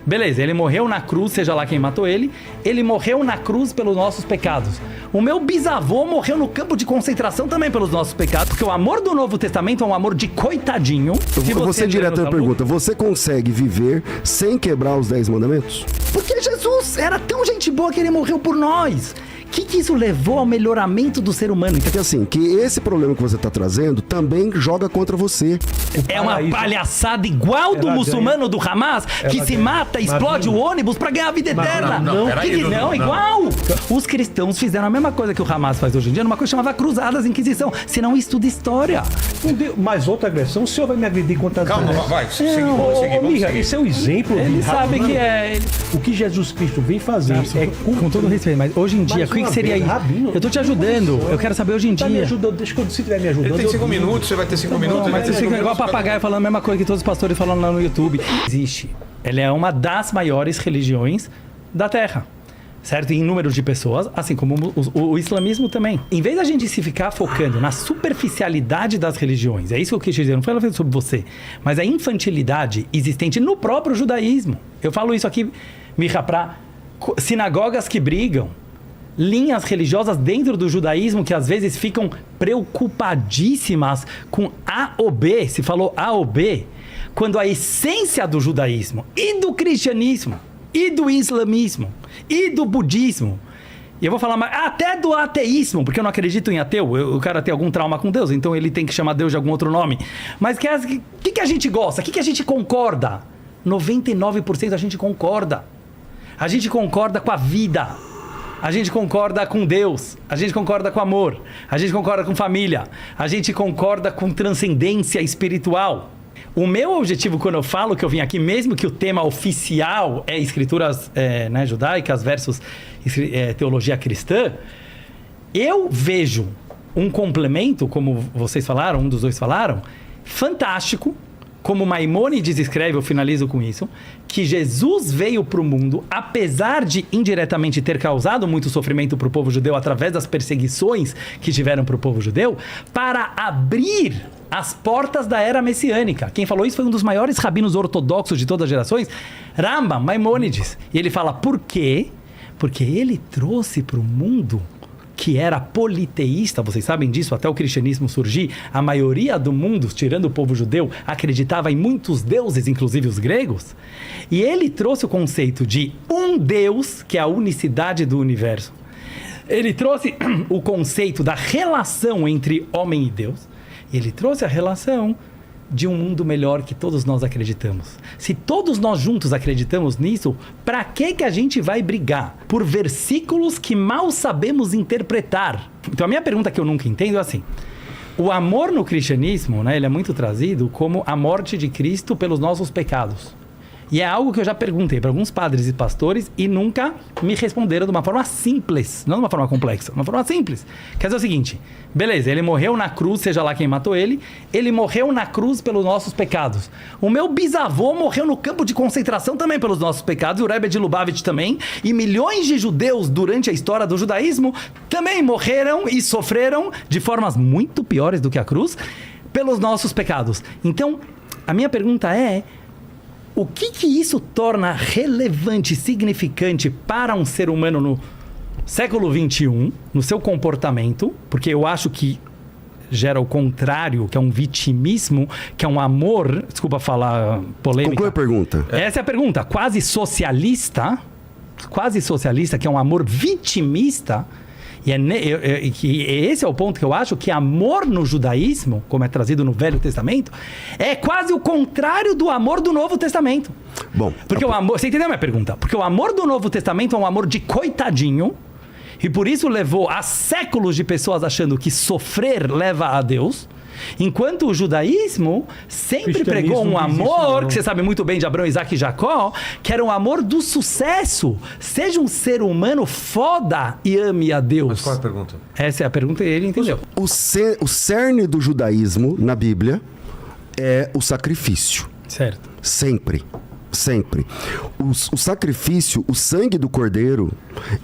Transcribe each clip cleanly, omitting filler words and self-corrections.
Beleza, ele morreu na cruz, seja lá quem matou ele. Ele morreu na cruz pelos nossos pecados. O meu bisavô morreu no campo de concentração também pelos nossos pecados, porque o amor do Novo Testamento é um amor de coitadinho. Eu vou ser direto na pergunta. Você consegue viver sem quebrar os 10 mandamentos? Porque Jesus era tão gente boa que ele morreu por nós. O que isso levou ao melhoramento do ser humano? Porque assim, que esse problema que você está trazendo também joga contra você. É uma palhaçada igual do muçulmano do Hamas, que se mata, explode o ônibus pra ganhar a vida eterna. Não, igual. Os cristãos fizeram a mesma coisa que o Hamas faz hoje em dia, numa coisa chamada Cruzadas, Inquisição. Se não estuda história. Mas outra agressão, o senhor vai me agredir contra... Calma, vai, seguir. Esse é o exemplo. Ele sabe que é... O que Jesus Cristo vem fazer é... Com todo respeito, mas hoje em dia, o que seria isso? Eu tô te ajudando, eu quero saber hoje em dia. Me ajudando, deixa que se estiver me ajudando. Ele tem 5 minutos, você vai ter 5 minutos. Mas você fica igual papagaio falando a mesma coisa que todos os pastores falando lá no YouTube. Existe. Ela é uma das maiores religiões da Terra. Certo? Em números de pessoas, assim como o islamismo também. Em vez da gente se ficar focando na superficialidade das religiões, é isso que eu quis dizer, não foi sobre você, mas a infantilidade existente no próprio judaísmo. Eu falo isso aqui, Micha, para sinagogas que brigam, linhas religiosas dentro do judaísmo que às vezes ficam preocupadíssimas com A ou B, se falou A ou B, quando a essência do judaísmo e do cristianismo e do islamismo e do budismo, e eu vou falar mais, até do ateísmo, porque eu não acredito em ateu, o cara tem algum trauma com Deus, então ele tem que chamar Deus de algum outro nome, mas o que a gente gosta, o que a gente concorda? 99% a gente concorda com a vida. A gente concorda com Deus, a gente concorda com amor, a gente concorda com família, a gente concorda com transcendência espiritual. O meu objetivo quando eu falo que eu vim aqui, mesmo que o tema oficial é escrituras judaicas versus teologia cristã, eu vejo um complemento, como vocês falaram, um dos dois falaram, fantástico, como Maimônides escreve, eu finalizo com isso, que Jesus veio para o mundo, apesar de indiretamente ter causado muito sofrimento para o povo judeu através das perseguições que tiveram para o povo judeu, para abrir as portas da era messiânica. Quem falou isso foi um dos maiores rabinos ortodoxos de todas as gerações, Rambam, Maimônides. E ele fala, por quê? Porque ele trouxe para o mundo que era politeísta, vocês sabem disso, até o cristianismo surgir, a maioria do mundo, tirando o povo judeu, acreditava em muitos deuses, inclusive os gregos, e ele trouxe o conceito de um Deus, que é a unicidade do universo. Ele trouxe o conceito da relação entre homem e Deus, e ele trouxe a relação de um mundo melhor que todos nós acreditamos. Se todos nós juntos acreditamos nisso, para que a gente vai brigar por versículos que mal sabemos interpretar? Então a minha pergunta que eu nunca entendo é assim, o amor no cristianismo, ele é muito trazido como a morte de Cristo pelos nossos pecados. E é algo que eu já perguntei para alguns padres e pastores e nunca me responderam de uma forma simples, não de uma forma complexa, de uma forma simples. Quer dizer o seguinte, beleza, ele morreu na cruz, seja lá quem matou ele morreu na cruz pelos nossos pecados. O meu bisavô morreu no campo de concentração também pelos nossos pecados, e o Rebbe de Lubavitch também, e milhões de judeus durante a história do judaísmo também morreram e sofreram de formas muito piores do que a cruz pelos nossos pecados. Então, a minha pergunta é, o que isso torna relevante, significante para um ser humano no século XXI, no seu comportamento? Porque eu acho que gera o contrário, que é um vitimismo, que é um amor, desculpa falar polêmica. Conclui a pergunta. Essa é a pergunta. Quase socialista, que é um amor vitimista. E esse é o ponto que eu acho que amor no judaísmo, como é trazido no Velho Testamento, é quase o contrário do amor do Novo Testamento. Bom, porque o amor, você entendeu a minha pergunta? Porque o amor do Novo Testamento é um amor de coitadinho, e por isso levou a séculos de pessoas achando que sofrer leva a Deus, enquanto o judaísmo sempre pregou um amor, que você sabe muito bem de Abraão, Isaac e Jacó, que era um amor do sucesso. Seja um ser humano foda e ame a Deus. Mas qual é a pergunta? Essa é a pergunta e ele entendeu. O cerne do judaísmo na Bíblia é o sacrifício. Certo. Sempre. Sempre. O sacrifício, o sangue do cordeiro,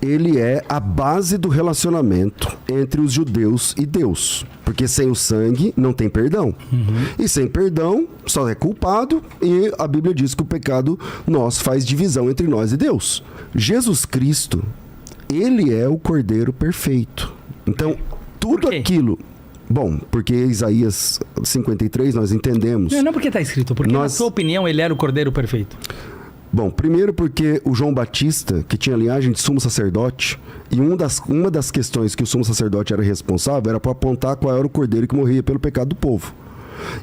ele é a base do relacionamento entre os judeus e Deus. Porque sem o sangue não tem perdão. E sem perdão só é culpado, e a Bíblia diz que o pecado nosso faz divisão entre nós e Deus. Jesus Cristo, ele é o cordeiro perfeito. Então, tudo aquilo... Bom, porque Isaías 53 nós entendemos... Não porque está escrito, porque na sua opinião ele era o cordeiro perfeito. Bom, primeiro porque o João Batista, que tinha linhagem de sumo sacerdote, e uma das questões que o sumo sacerdote era responsável era para apontar qual era o cordeiro que morria pelo pecado do povo.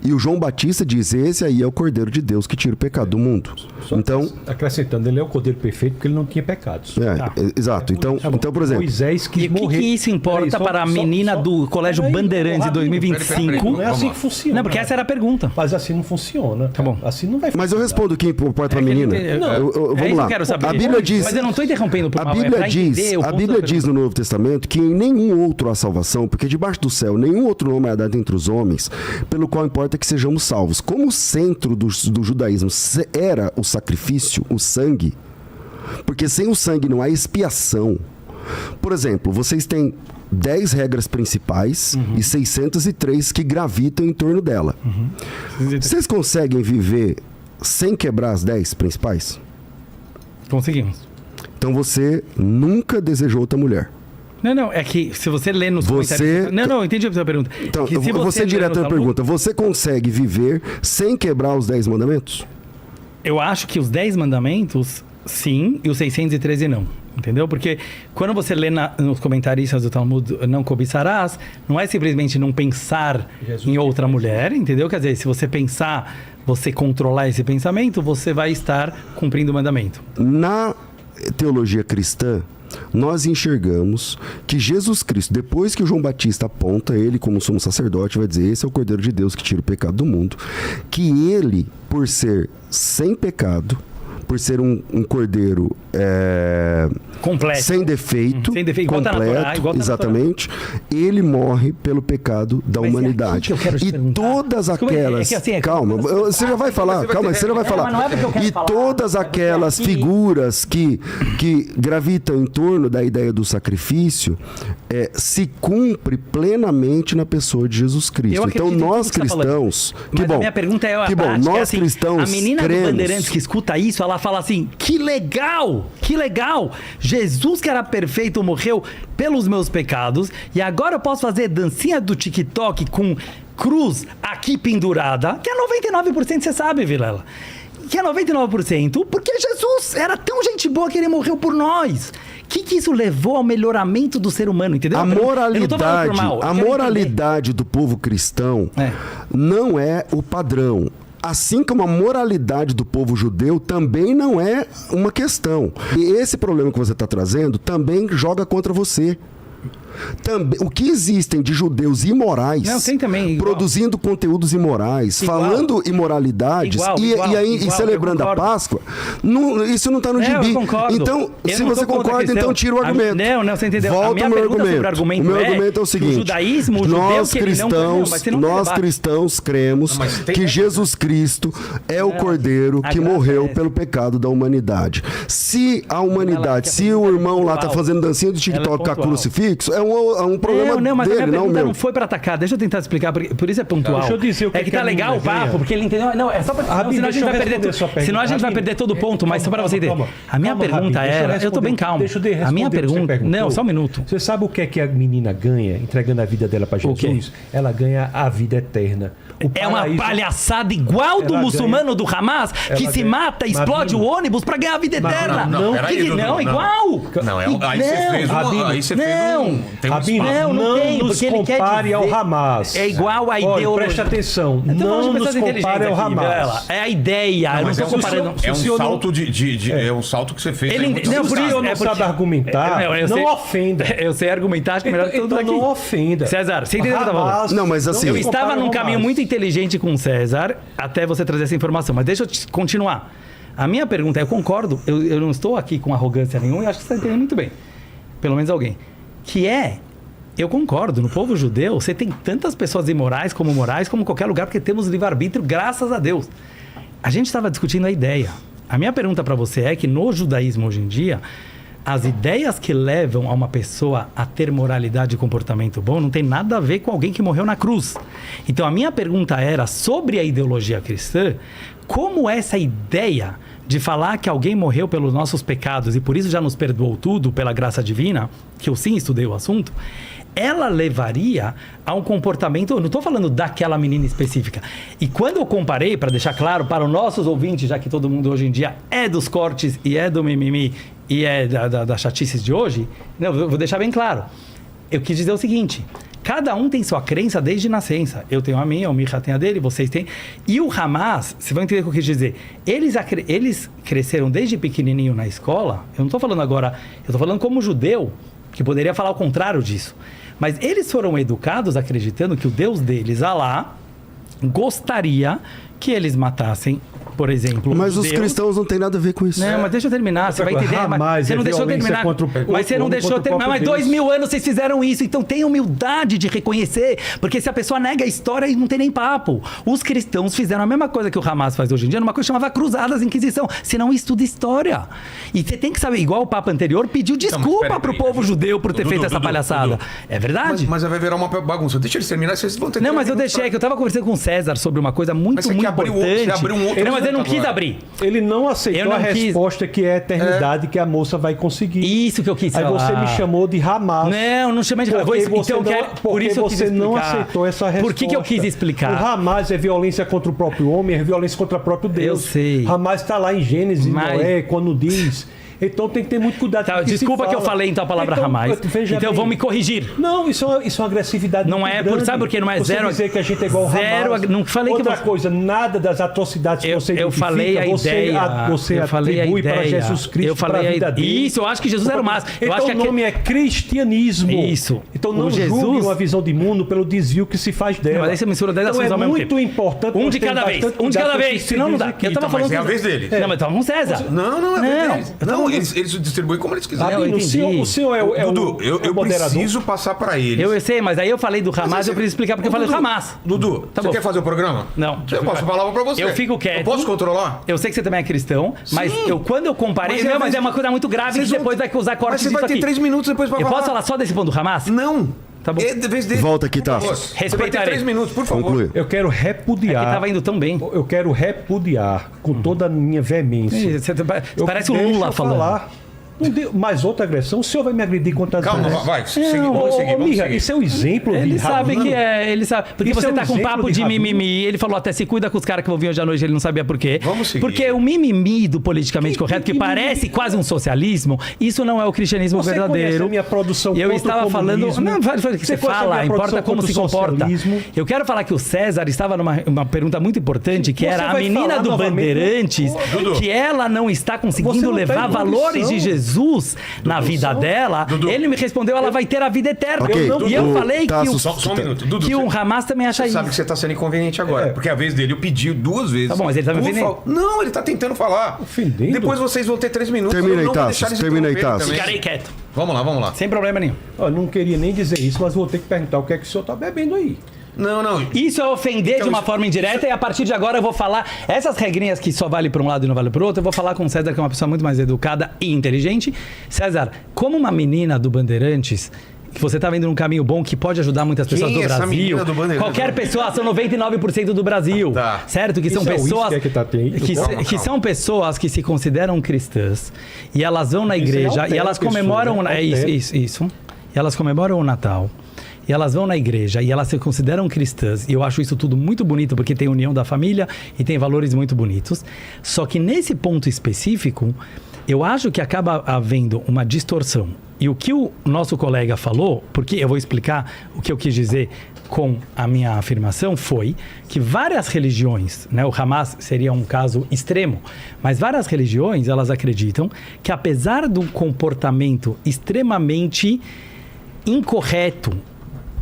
E o João Batista diz, esse aí é o cordeiro de Deus que tira o pecado do mundo. Então, acrescentando, ele é o cordeiro perfeito porque ele não tinha pecados. Exato. Então, por exemplo... Moisés quis morrer. O que isso importa para a menina do Colégio Bandeirantes de 2025? Não é assim que funciona. Não, porque essa era a pergunta. Mas assim não funciona. Tá bom. Assim não vai funcionar. Mas eu respondo o que importa para a menina. Vamos lá. Eu quero saber. A Bíblia diz... Mas eu não estou interrompendo por A Bíblia diz no Novo Testamento que em nenhum outro há salvação, porque debaixo do céu nenhum outro nome é dado entre os homens, pelo qual importa que sejamos salvos. Como o centro do judaísmo era o sacrifício, o sangue, porque sem o sangue não há expiação. Por exemplo, vocês têm 10 regras principais e 603 que gravitam em torno dela. Vocês conseguem viver sem quebrar as 10 principais? Conseguimos. Então você nunca desejou outra mulher. Não, é que se você lê nos comentários... Não, entendi a sua pergunta. Então, eu vou ser direto na pergunta. Você consegue viver sem quebrar os 10 mandamentos? Eu acho que os 10 mandamentos, sim, e os 613 não. Entendeu? Porque quando você lê nos comentaristas do Talmud, não cobiçarás, não é simplesmente não pensar em outra mulher, entendeu? Quer dizer, se você pensar, você controlar esse pensamento, você vai estar cumprindo o mandamento. Na teologia cristã, nós enxergamos que Jesus Cristo, depois que o João Batista aponta ele como sumo sacerdote, vai dizer, esse é o Cordeiro de Deus que tira o pecado do mundo, que ele, por ser sem pecado, por ser um cordeiro completo, sem defeito, completo, exatamente, ele morre pelo pecado da humanidade. E todas aquelas... Calma, você já vai falar, você já vai falar. E todas aquelas figuras que gravitam em torno da ideia do sacrifício se cumpre plenamente na pessoa de Jesus Cristo. Então nós cristãos... Mas a minha pergunta é a prática, nós cristãos a menina cremos, do Bandeirantes que escuta isso, ela fala assim, que legal, Jesus que era perfeito morreu pelos meus pecados e agora eu posso fazer dancinha do TikTok com cruz aqui pendurada, que é 99%, você sabe, Vilela, que é 99%, porque Jesus era tão gente boa que ele morreu por nós. O que isso levou ao melhoramento do ser humano, entendeu? A moralidade do povo cristão não é o padrão. Assim como a moralidade do povo judeu também não é uma questão. E esse problema que você está trazendo também joga contra você. Também, o que existem de judeus imorais, produzindo conteúdos imorais, falando imoralidades e celebrando a Páscoa, isso não está no gibi. Então, se você concorda, então tira o argumento. Não, você entendeu? Volta o meu argumento. O meu argumento é o seguinte: o judaísmo, nós cristãos cremos que Jesus Cristo é o Cordeiro que morreu pelo pecado da humanidade. Se a humanidade, se o irmão lá está fazendo dancinha do TikTok com a crucifixo, é um problema mas dele, a minha pergunta meu. não foi pra atacar. Deixa eu tentar explicar, por isso é pontual. Deixa eu dizer o que tá legal o papo, porque ele entendeu. Não, é só pra... senão a gente vai perder senão a gente vai perder todo o ponto, mas só pra você entender. A minha pergunta era... Eu tô bem calmo. A minha pergunta... Não, só um minuto. Você sabe o que é que a menina ganha entregando a vida dela pra Jesus? Ela ganha a vida eterna. É uma palhaçada igual do muçulmano do Hamas, que se mata, explode o ônibus pra ganhar a vida eterna. Não, igual. Não, aí você fez um... Não nos compare ao Hamas. É igual a ideologia. Preste atenção. Não nos compare ao Hamas. É a ideia. Eu não estou comparando. É um salto que você fez. Por isso não sabe argumentar. Não ofenda. Eu sei argumentar, acho que melhor tudo aqui. Não ofenda. César, você entendeu o que eu tô falando? Não, mas assim... Eu estava num caminho muito inteligente com o César até você trazer essa informação. Mas deixa eu continuar. A minha pergunta, eu concordo. Eu não estou aqui com arrogância nenhuma e acho que você está entendendo muito bem. Pelo menos alguém. Eu concordo, no povo judeu você tem tantas pessoas imorais como morais como qualquer lugar, porque temos livre-arbítrio, graças a Deus. A gente estava discutindo a ideia. A minha pergunta para você é que no judaísmo hoje em dia, as ideias que levam a uma pessoa a ter moralidade e comportamento bom não tem nada a ver com alguém que morreu na cruz. Então a minha pergunta era sobre a ideologia cristã, como essa ideia de falar que alguém morreu pelos nossos pecados e por isso já nos perdoou tudo pela graça divina, que eu sim estudei o assunto, ela levaria a um comportamento, eu não estou falando daquela menina específica. E quando eu comparei, para deixar claro para os nossos ouvintes, já que todo mundo hoje em dia é dos cortes e é do mimimi e é das chatices de hoje, não, eu vou deixar bem claro. Eu quis dizer o seguinte, cada um tem sua crença desde nascença. Eu tenho a minha, o Micha tem a dele, vocês têm. E o Hamas, vocês vão entender o que eu quis dizer. Eles cresceram desde pequenininho na escola, eu não estou falando agora, eu estou falando como judeu, que poderia falar o contrário disso. Mas eles foram educados acreditando que o Deus deles, Alá, gostaria que eles matassem, por exemplo, mas os cristãos não têm nada a ver com isso. Não, mas deixa eu terminar, você vai entender. Mas você não deixou terminar. Mas você não deixou terminar. Mas 2000 anos vocês fizeram isso, então tenha humildade de reconhecer, porque se a pessoa nega a história, não tem nem papo. Os cristãos fizeram a mesma coisa que o Hamas faz hoje em dia, numa coisa chamada Cruzadas, Inquisição. Se não estuda história. E você tem que saber, igual o Papa anterior pediu desculpa pro povo judeu por ter feito essa palhaçada. É verdade? Mas vai virar uma bagunça. Deixa eles terminar, vocês vão ter. Não, mas eu deixei, que eu tava conversando com o César sobre uma coisa muito importante. Você abriu um outro. Não, mas eu não quis abrir. Ele não aceitou a resposta que é a eternidade que a moça vai conseguir. Isso que eu quis falar. Aí você me chamou de Hamas. Não chamei de Hamas. Por isso você não aceitou essa resposta. Por que eu quis explicar? O Hamas é violência contra o próprio homem, é violência contra o próprio Deus. Eu sei. Hamas está lá em Gênesis, Noé, quando diz... Então tem que ter muito cuidado com o que desculpa que eu falei então a palavra Hamas. Então eu vou me corrigir. Não, isso é uma agressividade não muito é, grande. Sabe por quê? Não é você zero. Dizer que a gente é igual zero, Hamas. não falei Outra que coisa, nada das atrocidades que você eu falei a ideia. Você atribui para Jesus Cristo. Eu falei a vida dele. Isso, eu acho que Jesus era o máximo. Então o nome é cristianismo. Isso. Então não julgue uma visão de mundo pelo desvio que se faz dela. Mas aí você mistura 10 ações ao mesmo tempo. É muito importante. Um de cada vez. Um de cada vez. Senão não dá. Eu tava falando. Mas é a vez deles. Não, mas tava com César. Não, é a vez deles. Não, eles distribuem como eles quiserem. O senhor é Dudu, eu moderador. preciso passar para eles. Eu sei, mas aí eu falei do Hamas, eu preciso explicar porque eu falei do Hamas. Dudu, você quer fazer o programa? Não. Eu passo a palavra para você. Eu fico quieto. Eu posso controlar? Eu sei que você também é cristão, mas quando eu comparei... Mas é uma coisa muito grave que depois vai usar cortes disso aqui. Mas você vai ter 3 minutos depois para falar. Eu posso falar só desse ponto do Hamas? Não. Tá bom. Volta aqui, tá? Você vai ter 3 minutos, por favor. Conclui. Eu quero repudiar. É que tava indo tão bem. Eu quero repudiar com toda a minha veemência. Você parece o Lula falando. Não deu mais outra agressão. O senhor vai me agredir quantas vezes? Calma, vai. Vamos seguir. Isso é um exemplo. Ele sabe que é. Ele sabe. Porque isso você tá com papo de mimimi. Ele falou até se cuida com os caras que vão vir hoje à noite. Ele não sabia por quê. Vamos seguir. Porque o mimimi do politicamente correto, que parece quase um socialismo, isso não é o cristianismo verdadeiro. A minha produção. E eu estava falando. Não, o que você fala, importa como se comporta. Eu quero falar que o César estava numa pergunta muito importante, que era a menina do Bandeirantes, que ela não está conseguindo levar valores de Jesus na vida dela. Ele me respondeu, ela vai ter a vida eterna. E eu falei Só um minuto. Dudu, que o Hamas também acha isso. Sabe que você está sendo inconveniente agora. Porque a vez dele eu pedi 2 vezes. Tá bom, mas ele tá me ofendendo. Não, ele tá tentando falar. Ofendendo? Depois vocês vão ter 3 minutos. Termina aí, Tasso. Ficarei quieto. Vamos lá. Sem problema nenhum. Eu não queria nem dizer isso, mas vou ter que perguntar o que é que o senhor tá bebendo aí. Não. Isso é ofender de uma forma indireta e a partir de agora eu vou falar essas regrinhas que só vale para um lado e não vale para o outro. Eu vou falar com o César, que é uma pessoa muito mais educada e inteligente. César, como uma menina do Bandeirantes, que você está vendo num caminho bom que pode ajudar muitas pessoas do Brasil. Qualquer pessoa, são 99% do Brasil. Tá. Certo? Que são pessoas que são pessoas que se consideram cristãs e elas vão na igreja e elas comemoram isso. E elas comemoram o Natal. E elas vão na igreja e elas se consideram cristãs. E eu acho isso tudo muito bonito porque tem união da família e tem valores muito bonitos. Só que nesse ponto específico, eu acho que acaba havendo uma distorção. E o que o nosso colega falou, porque eu vou explicar o que eu quis dizer com a minha afirmação, foi que várias religiões, né, o Hamas seria um caso extremo, mas várias religiões, elas acreditam que apesar do comportamento extremamente incorreto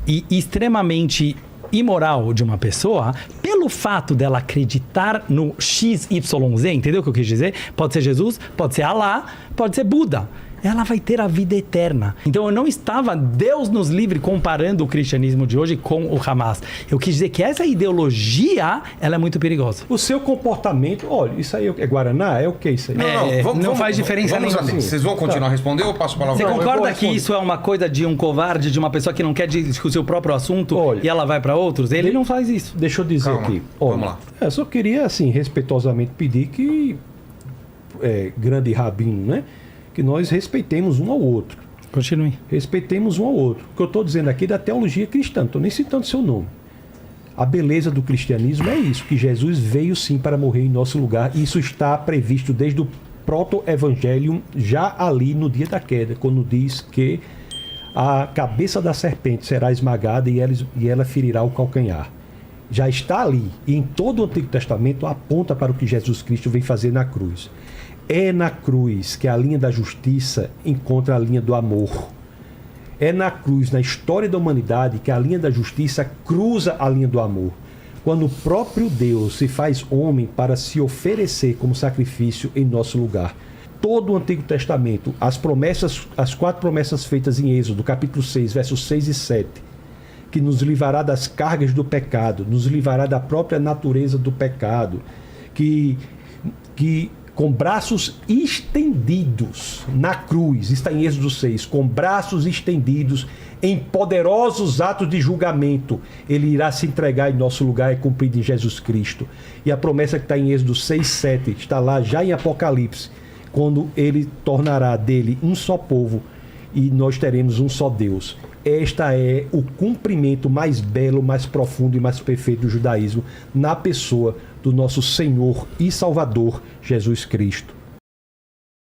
e extremamente imoral de uma pessoa, pelo fato dela acreditar no XYZ, entendeu o que eu quis dizer? Pode ser Jesus, pode ser Alá, pode ser Buda. ela vai ter a vida eterna. Então eu não estava, Deus nos livre, comparando o cristianismo de hoje com o Hamas. Eu quis dizer que essa ideologia, ela é muito perigosa. O seu comportamento, olha, isso aí é Guaraná? É o que isso aí? Não faz diferença nenhuma. Assim, vocês vão continuar a responder ou eu passo a palavra? Você concorda que isso é uma coisa de um covarde, de uma pessoa que não quer discutir o próprio assunto e ela vai para outros? Ele não faz isso. Deixa eu dizer aqui. Olha, vamos lá. Eu só queria, assim, respeitosamente pedir que, grande rabino, né? Que nós respeitemos um ao outro. Continue. Respeitemos um ao outro. O que eu estou dizendo aqui é da teologia cristã, não estou nem citando seu nome. A beleza do cristianismo é isso, que Jesus veio sim para morrer em nosso lugar, e isso está previsto desde o proto-evangelho, já ali no dia da queda, quando diz que a cabeça da serpente será esmagada e ela ferirá o calcanhar. Já está ali, e em todo o Antigo Testamento aponta para o que Jesus Cristo vem fazer na cruz. É na cruz que a linha da justiça encontra a linha do amor. É na cruz, na história da humanidade, que a linha da justiça cruza a linha do amor. Quando o próprio Deus se faz homem para se oferecer como sacrifício em nosso lugar. Todo o Antigo Testamento, as 4 promessas feitas em Êxodo, capítulo 6, versos 6 e 7, que nos livrará das cargas do pecado, nos livrará da própria natureza do pecado, que com braços estendidos na cruz, está em Êxodo 6, com braços estendidos em poderosos atos de julgamento, ele irá se entregar em nosso lugar, é cumprido em Jesus Cristo. E a promessa que está em Êxodo 6, 7, está lá já em Apocalipse, quando ele tornará dele um só povo e nós teremos um só Deus. Esta é o cumprimento mais belo, mais profundo e mais perfeito do judaísmo na pessoa do nosso Senhor e Salvador Jesus Cristo.